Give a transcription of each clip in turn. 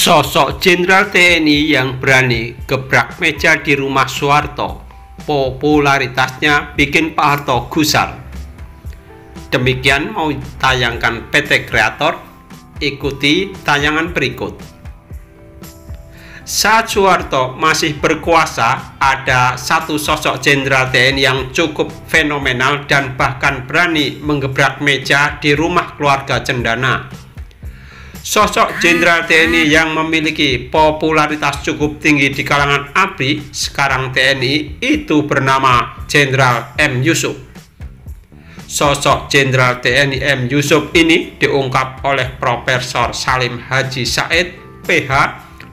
Sosok Jenderal TNI yang berani gebrak meja di rumah Soeharto, popularitasnya bikin Pak Harto gusar. Demikian mau tayangkan PT Kreator, ikuti tayangan berikut. Saat Soeharto masih berkuasa, ada satu sosok Jenderal TNI yang cukup fenomenal dan bahkan berani menggebrak meja di rumah keluarga Cendana. Sosok Jenderal TNI yang memiliki popularitas cukup tinggi di kalangan ABRI, sekarang TNI, itu bernama Jenderal M. Yusuf. Sosok Jenderal TNI M. Yusuf ini diungkap oleh Profesor Salim Haji Said, PH,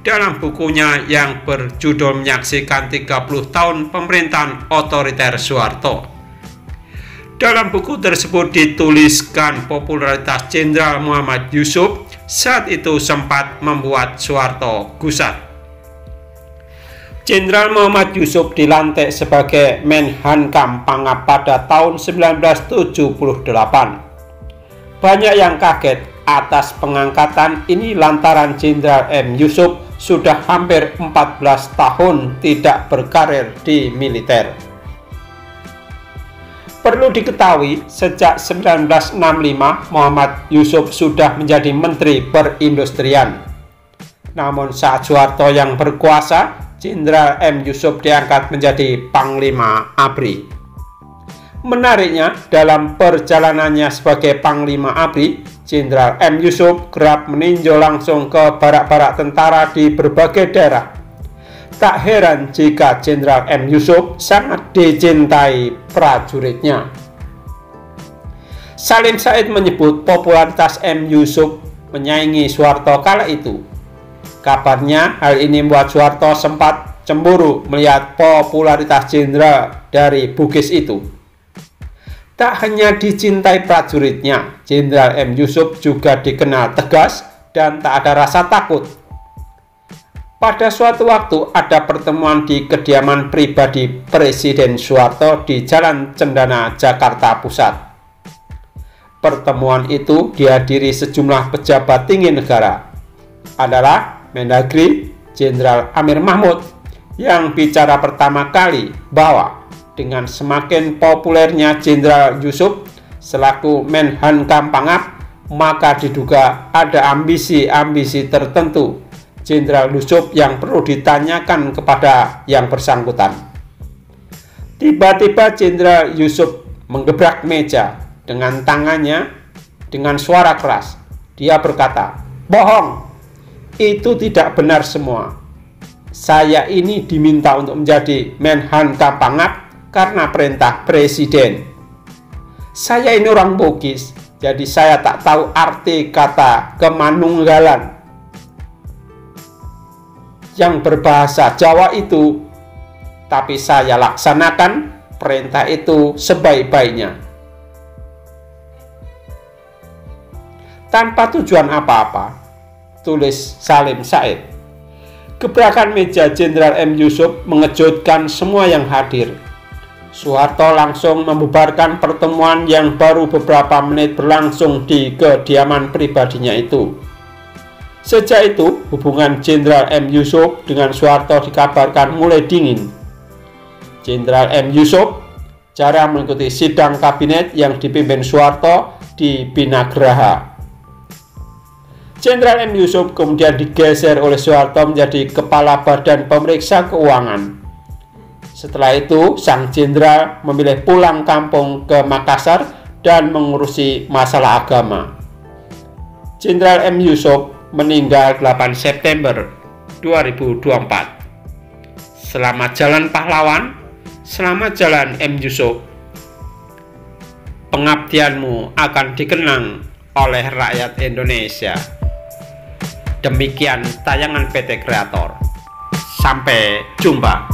dalam bukunya yang berjudul Menyaksikan 30 Tahun Pemerintahan Otoriter Soeharto. Dalam buku tersebut dituliskan popularitas Jenderal Muhammad Yusuf saat itu sempat membuat Soeharto gusar. Jenderal Muhammad Yusuf dilantik sebagai Menhankam Pangap pada tahun 1978. Banyak yang kaget atas pengangkatan ini lantaran Jenderal M. Yusuf sudah hampir 14 tahun tidak berkarir di militer. Perlu diketahui, sejak 1965 Muhammad Yusuf sudah menjadi Menteri Perindustrian. Namun saat Soeharto yang berkuasa, Jenderal M. Yusuf diangkat menjadi Panglima ABRI. Menariknya, dalam perjalanannya sebagai Panglima ABRI, Jenderal M. Yusuf kerap meninjau langsung ke barak-barak tentara di berbagai daerah. Tak heran jika Jenderal M. Yusuf sangat dicintai prajuritnya. Salim Said menyebut popularitas M. Yusuf menyaingi Soeharto kala itu. Kabarnya hal ini membuat Soeharto sempat cemburu melihat popularitas jenderal dari Bugis itu. Tak hanya dicintai prajuritnya, Jenderal M. Yusuf juga dikenal tegas dan tak ada rasa takut. Pada suatu waktu ada pertemuan di kediaman pribadi Presiden Soeharto di Jalan Cendana, Jakarta Pusat. Pertemuan itu dihadiri sejumlah pejabat tinggi negara. Adalah Mendagri Jenderal Amir Mahmud yang bicara pertama kali bahwa dengan semakin populernya Jenderal Yusuf selaku Menhankam Pangap, maka diduga ada ambisi-ambisi tertentu Jenderal Yusuf yang perlu ditanyakan kepada yang bersangkutan. Tiba-tiba Jenderal Yusuf menggebrak meja dengan tangannya dengan suara keras. Dia berkata, "Bohong, itu tidak benar semua. Saya ini diminta untuk menjadi Menhankam Pangap karena perintah Presiden. Saya ini orang Bugis, jadi saya tak tahu arti kata kemanunggalan yang berbahasa Jawa itu, tapi saya laksanakan perintah itu sebaik-baiknya tanpa tujuan apa-apa," tulis Salim Said. Gebrakan meja Jenderal M. Yusuf mengejutkan semua yang hadir. Soeharto langsung membubarkan pertemuan yang baru beberapa menit berlangsung di kediaman pribadinya itu. Sejak itu, hubungan Jenderal M. Yusuf dengan Soeharto dikabarkan mulai dingin. Jenderal M. Yusuf jarang mengikuti sidang kabinet yang dipimpin Soeharto di Binagraha. Jenderal M. Yusuf kemudian digeser oleh Soeharto menjadi Kepala Badan Pemeriksa Keuangan. Setelah itu, sang jenderal memilih pulang kampung ke Makassar dan mengurusi masalah agama. Jenderal M. Yusuf meninggal 8 September 2024. Selamat jalan pahlawan, selamat jalan M. Yusuf. Pengabdianmu akan dikenang oleh rakyat Indonesia. Demikian tayangan PT Kreator. Sampai jumpa.